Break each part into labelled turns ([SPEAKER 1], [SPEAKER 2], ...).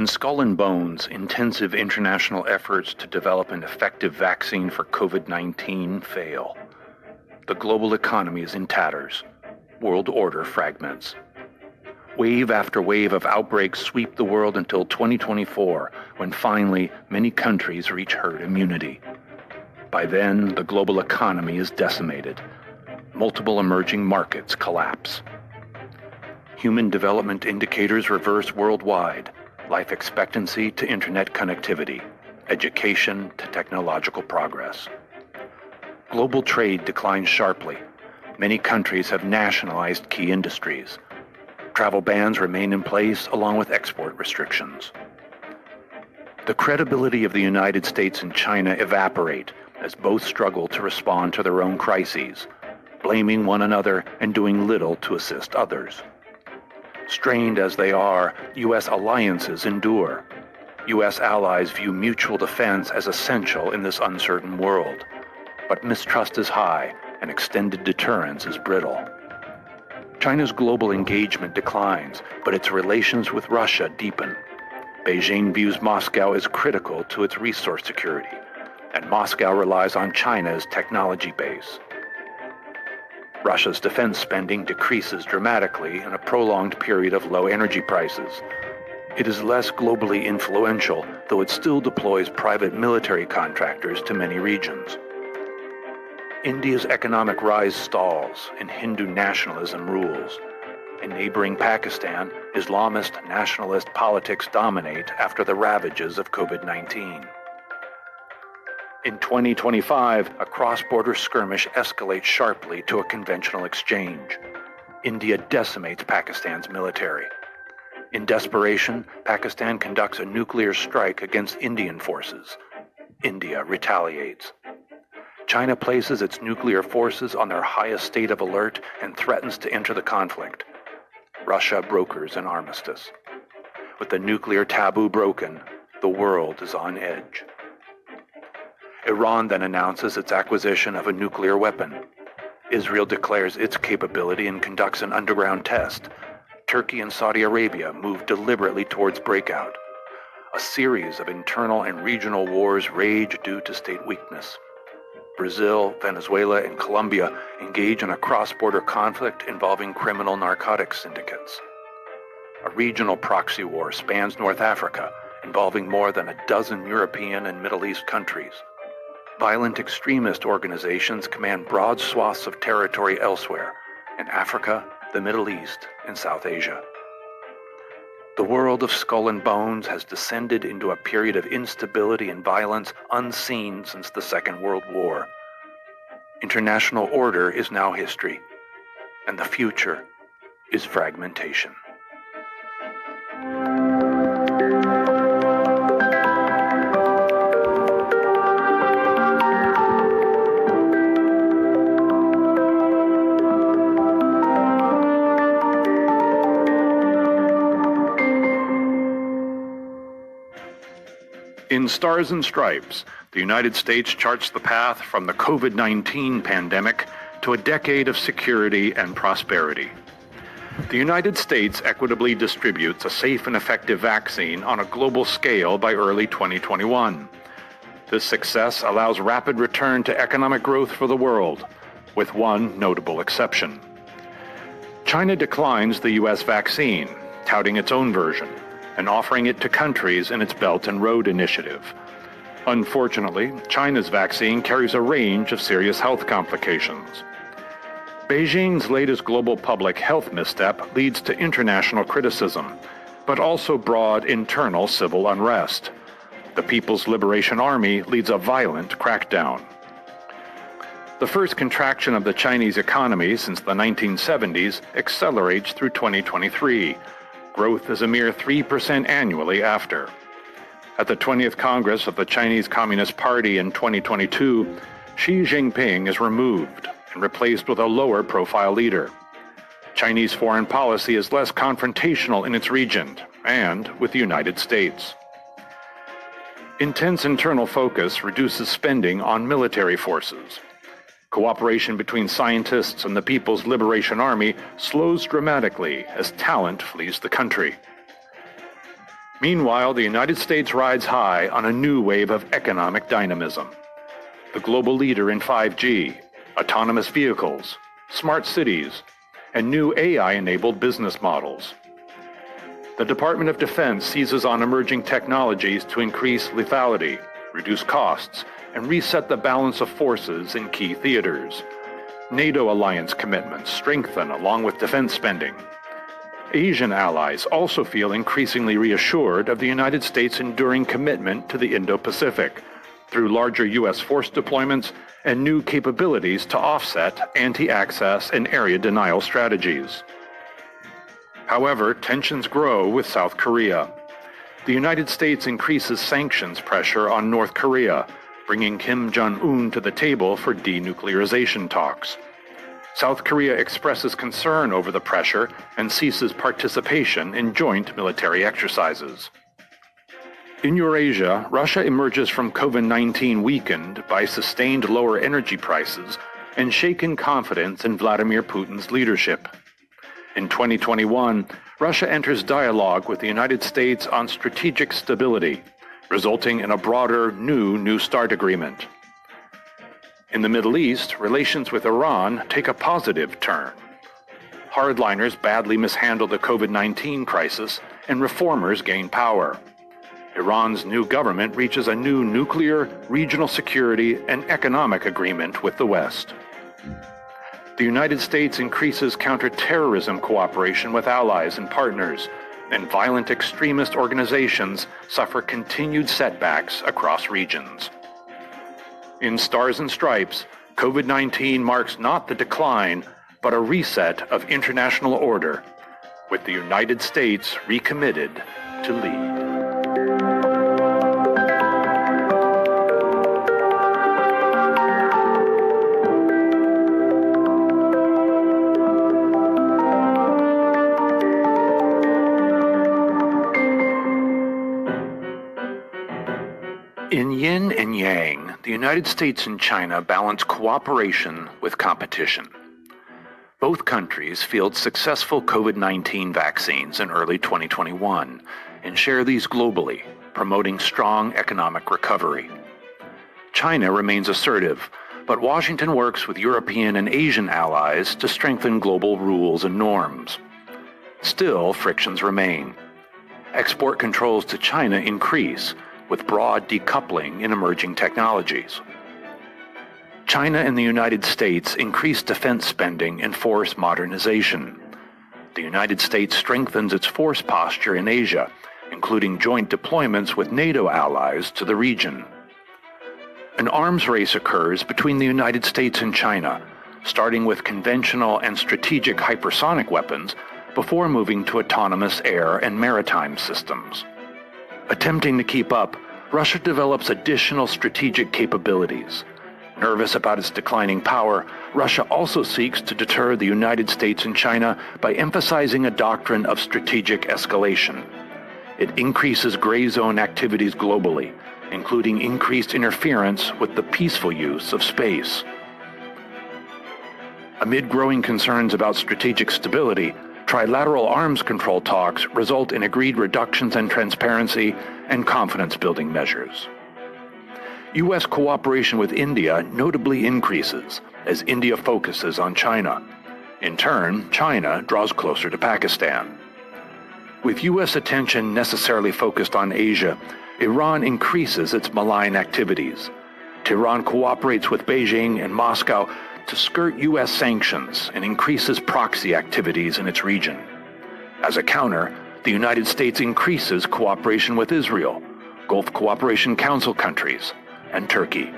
[SPEAKER 1] In Skull and Bones, intensive international efforts to develop an effective vaccine for COVID-19 fail. The global economy is in tatters. World order fragments. Wave after wave of outbreaks sweep the world until 2024, when finally many countries reach herd immunity. By then, the global economy is decimated. Multiple emerging markets collapse. Human development indicators reverse worldwide. Life expectancy to internet connectivity, education to technological progress. Global trade declines sharply. Many countries have nationalized key industries. Travel bans remain in place along with export restrictions. The credibility of the United States and China evaporate as both struggle to respond to their own crises, blaming one another and doing little to assist others. Strained as they are, U.S. alliances endure. U.S. allies view mutual defense as essential in this uncertain world. But mistrust is high, and extended deterrence is brittle. China's global engagement declines, but its relations with Russia deepen. Beijing views Moscow as critical to its resource security, and Moscow relies on China's technology base. Russia's defense spending decreases dramatically in a prolonged period of low energy prices. It is less globally influential, though it still deploys private military contractors to many regions. India's economic rise stalls, and Hindu nationalism rules. In neighboring Pakistan, Islamist nationalist politics dominate after the ravages of COVID-19. In 2025, a cross-border skirmish escalates sharply to a conventional exchange. India decimates Pakistan's military. In desperation, Pakistan conducts a nuclear strike against Indian forces. India retaliates. China places its nuclear forces on their highest state of alert and threatens to enter the conflict. Russia brokers an armistice. With the nuclear taboo broken, the world is on edge. Iran then announces its acquisition of a nuclear weapon. Israel declares its capability and conducts an underground test. Turkey and Saudi Arabia move deliberately towards breakout. A series of internal and regional wars rage due to state weakness. Brazil, Venezuela, and Colombia engage in a cross-border conflict involving criminal narcotics syndicates. A regional proxy war spans North Africa, involving more than a dozen European and Middle East countries. Violent extremist organizations command broad swaths of territory elsewhere, in Africa, the Middle East, and South Asia. The world of Skull and Bones has descended into a period of instability and violence unseen since the Second World War. International order is now history, and the future is fragmentation. In Stars and Stripes, the United States charts the path from the COVID-19 pandemic to a decade of security and prosperity. The United States equitably distributes a safe and effective vaccine on a global scale by early 2021. This success allows rapid return to economic growth for the world, with one notable exception. China declines the U.S. vaccine, touting its own version, and offering it to countries in its Belt and Road Initiative. Unfortunately, China's vaccine carries a range of serious health complications. Beijing's latest global public health misstep leads to international criticism, but also broad internal civil unrest. The People's Liberation Army leads a violent crackdown. The first contraction of the Chinese economy since the 1970s accelerates through 2023. Growth is a mere 3% annually after. At the 20th Congress of the Chinese Communist Party in 2022, Xi Jinping is removed and replaced with a lower-profile leader. Chinese foreign policy is less confrontational in its region and with the United States. Intense internal focus reduces spending on military forces. Cooperation between scientists and the People's Liberation Army slows dramatically as talent flees the country. Meanwhile, the United States rides high on a new wave of economic dynamism. The global leader in 5G, autonomous vehicles, smart cities, and new AI-enabled business models. The Department of Defense seizes on emerging technologies to increase lethality, reduce costs, and reset the balance of forces in key theaters. NATO alliance commitments strengthen along with defense spending. Asian allies also feel increasingly reassured of the United States' enduring commitment to the Indo-Pacific through larger U.S. force deployments and new capabilities to offset anti-access and area denial strategies. However, tensions grow with South Korea. The United States increases sanctions pressure on North Korea, bringing Kim Jong-un to the table for denuclearization talks. South Korea expresses concern over the pressure and ceases participation in joint military exercises. In Eurasia, Russia emerges from COVID-19 weakened by sustained lower energy prices and shaken confidence in Vladimir Putin's leadership. In 2021, Russia enters dialogue with the United States on strategic stability, resulting in a broader New START agreement. In the Middle East, relations with Iran take a positive turn. Hardliners badly mishandle the COVID-19 crisis, and reformers gain power. Iran's new government reaches a new nuclear, regional security, and economic agreement with the West. The United States increases counterterrorism cooperation with allies and partners, and violent extremist organizations suffer continued setbacks across regions. In Stars and Stripes, COVID-19 marks not the decline, but a reset of international order, with the United States recommitted to lead. In yin and yang, the United States and China balance cooperation with competition. Both countries field successful COVID-19 vaccines in early 2021 and share these globally, promoting strong economic recovery. China remains assertive, but Washington works with European and Asian allies to strengthen global rules and norms. Still, frictions remain. Export controls to China increase, with broad decoupling in emerging technologies. China and the United States increase defense spending and force modernization. The United States strengthens its force posture in Asia, including joint deployments with NATO allies to the region. An arms race occurs between the United States and China, starting with conventional and strategic hypersonic weapons before moving to autonomous air and maritime systems. Attempting to keep up, Russia develops additional strategic capabilities. Nervous about its declining power, Russia also seeks to deter the United States and China by emphasizing a doctrine of strategic escalation. It increases gray zone activities globally, including increased interference with the peaceful use of space. Amid growing concerns about strategic stability, trilateral arms control talks result in agreed reductions in transparency and confidence-building measures. U.S. cooperation with India notably increases as India focuses on China. In turn, China draws closer to Pakistan. With U.S. attention necessarily focused on Asia, Iran increases its malign activities. Tehran cooperates with Beijing and Moscow to skirt U.S. sanctions and increases proxy activities in its region. As a counter, the United States increases cooperation with Israel, Gulf Cooperation Council countries, and Turkey.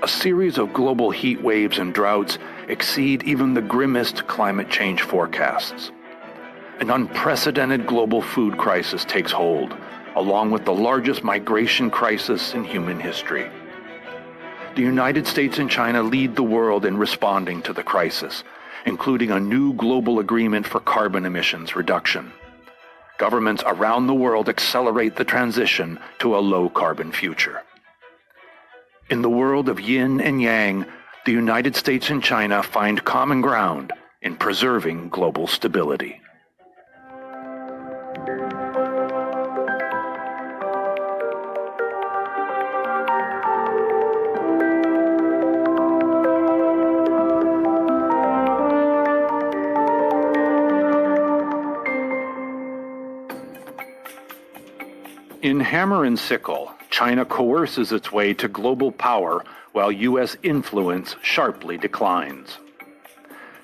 [SPEAKER 1] A series of global heat waves and droughts exceed even the grimmest climate change forecasts. An unprecedented global food crisis takes hold, along with the largest migration crisis in human history. The United States and China lead the world in responding to the crisis, including a new global agreement for carbon emissions reduction. Governments around the world accelerate the transition to a low-carbon future. In the world of yin and yang, the United States and China find common ground in preserving global stability. In hammer and sickle, China coerces its way to global power while U.S. influence sharply declines.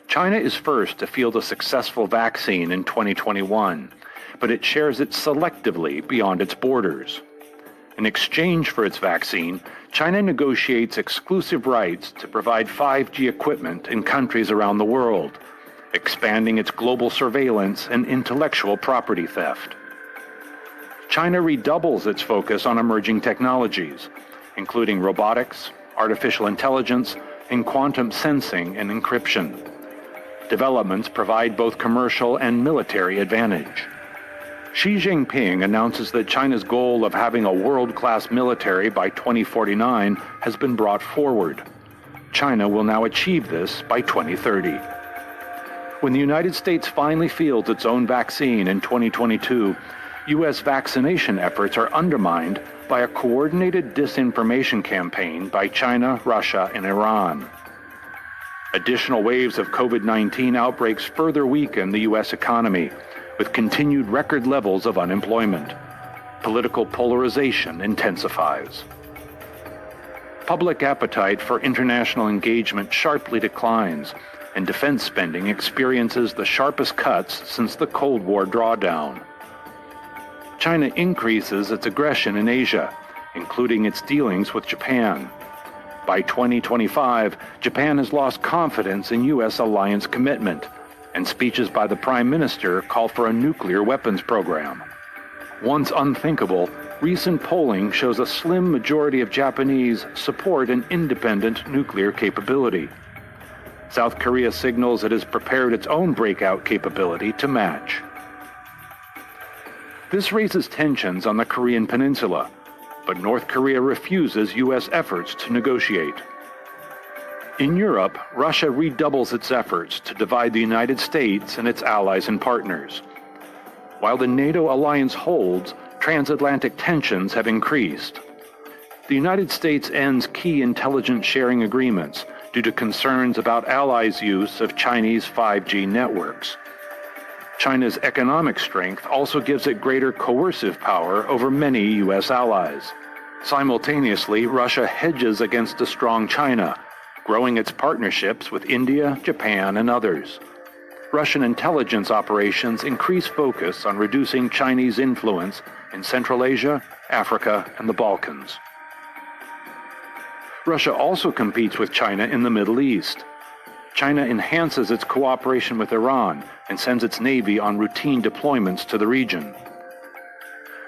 [SPEAKER 1] China is first to field a successful vaccine in 2021, but it shares it selectively beyond its borders. In exchange for its vaccine, China negotiates exclusive rights to provide 5G equipment in countries around the world, expanding its global surveillance and intellectual property theft. China redoubles its focus on emerging technologies, including robotics, artificial intelligence, and quantum sensing and encryption. Developments provide both commercial and military advantage. Xi Jinping announces that China's goal of having a world-class military by 2049 has been brought forward. China will now achieve this by 2030. When the United States finally fields its own vaccine in 2022, U.S. vaccination efforts are undermined by a coordinated disinformation campaign by China, Russia, and Iran. Additional waves of COVID-19 outbreaks further weaken the U.S. economy, with continued record levels of unemployment. Political polarization intensifies. Public appetite for international engagement sharply declines, and defense spending experiences the sharpest cuts since the Cold War drawdown. China increases its aggression in Asia, including its dealings with Japan. By 2025, Japan has lost confidence in U.S. alliance commitment, and speeches by the Prime Minister call for a nuclear weapons program. Once unthinkable, recent polling shows a slim majority of Japanese support an independent nuclear capability. South Korea signals it has prepared its own breakout capability to match. This raises tensions on the Korean Peninsula, but North Korea refuses U.S. efforts to negotiate. In Europe, Russia redoubles its efforts to divide the United States and its allies and partners. While the NATO alliance holds, transatlantic tensions have increased. The United States ends key intelligence sharing agreements due to concerns about allies' use of Chinese 5G networks. China's economic strength also gives it greater coercive power over many U.S. allies. Simultaneously, Russia hedges against a strong China, growing its partnerships with India, Japan, and others. Russian intelligence operations increase focus on reducing Chinese influence in Central Asia, Africa, and the Balkans. Russia also competes with China in the Middle East. China enhances its cooperation with Iran and sends its navy on routine deployments to the region.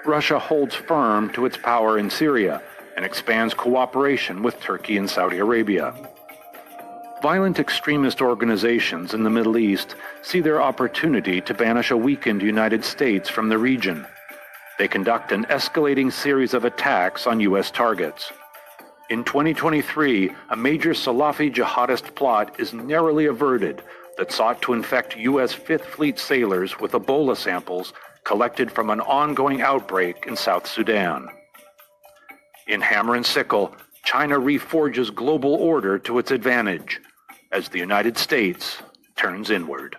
[SPEAKER 1] Russia holds firm to its power in Syria and expands cooperation with Turkey and Saudi Arabia. Violent extremist organizations in the Middle East see their opportunity to banish a weakened United States from the region. They conduct an escalating series of attacks on U.S. targets. In 2023, a major Salafi jihadist plot is narrowly averted that sought to infect U.S. Fifth Fleet sailors with Ebola samples collected from an ongoing outbreak in South Sudan. In hammer and sickle, China reforges global order to its advantage as the United States turns inward.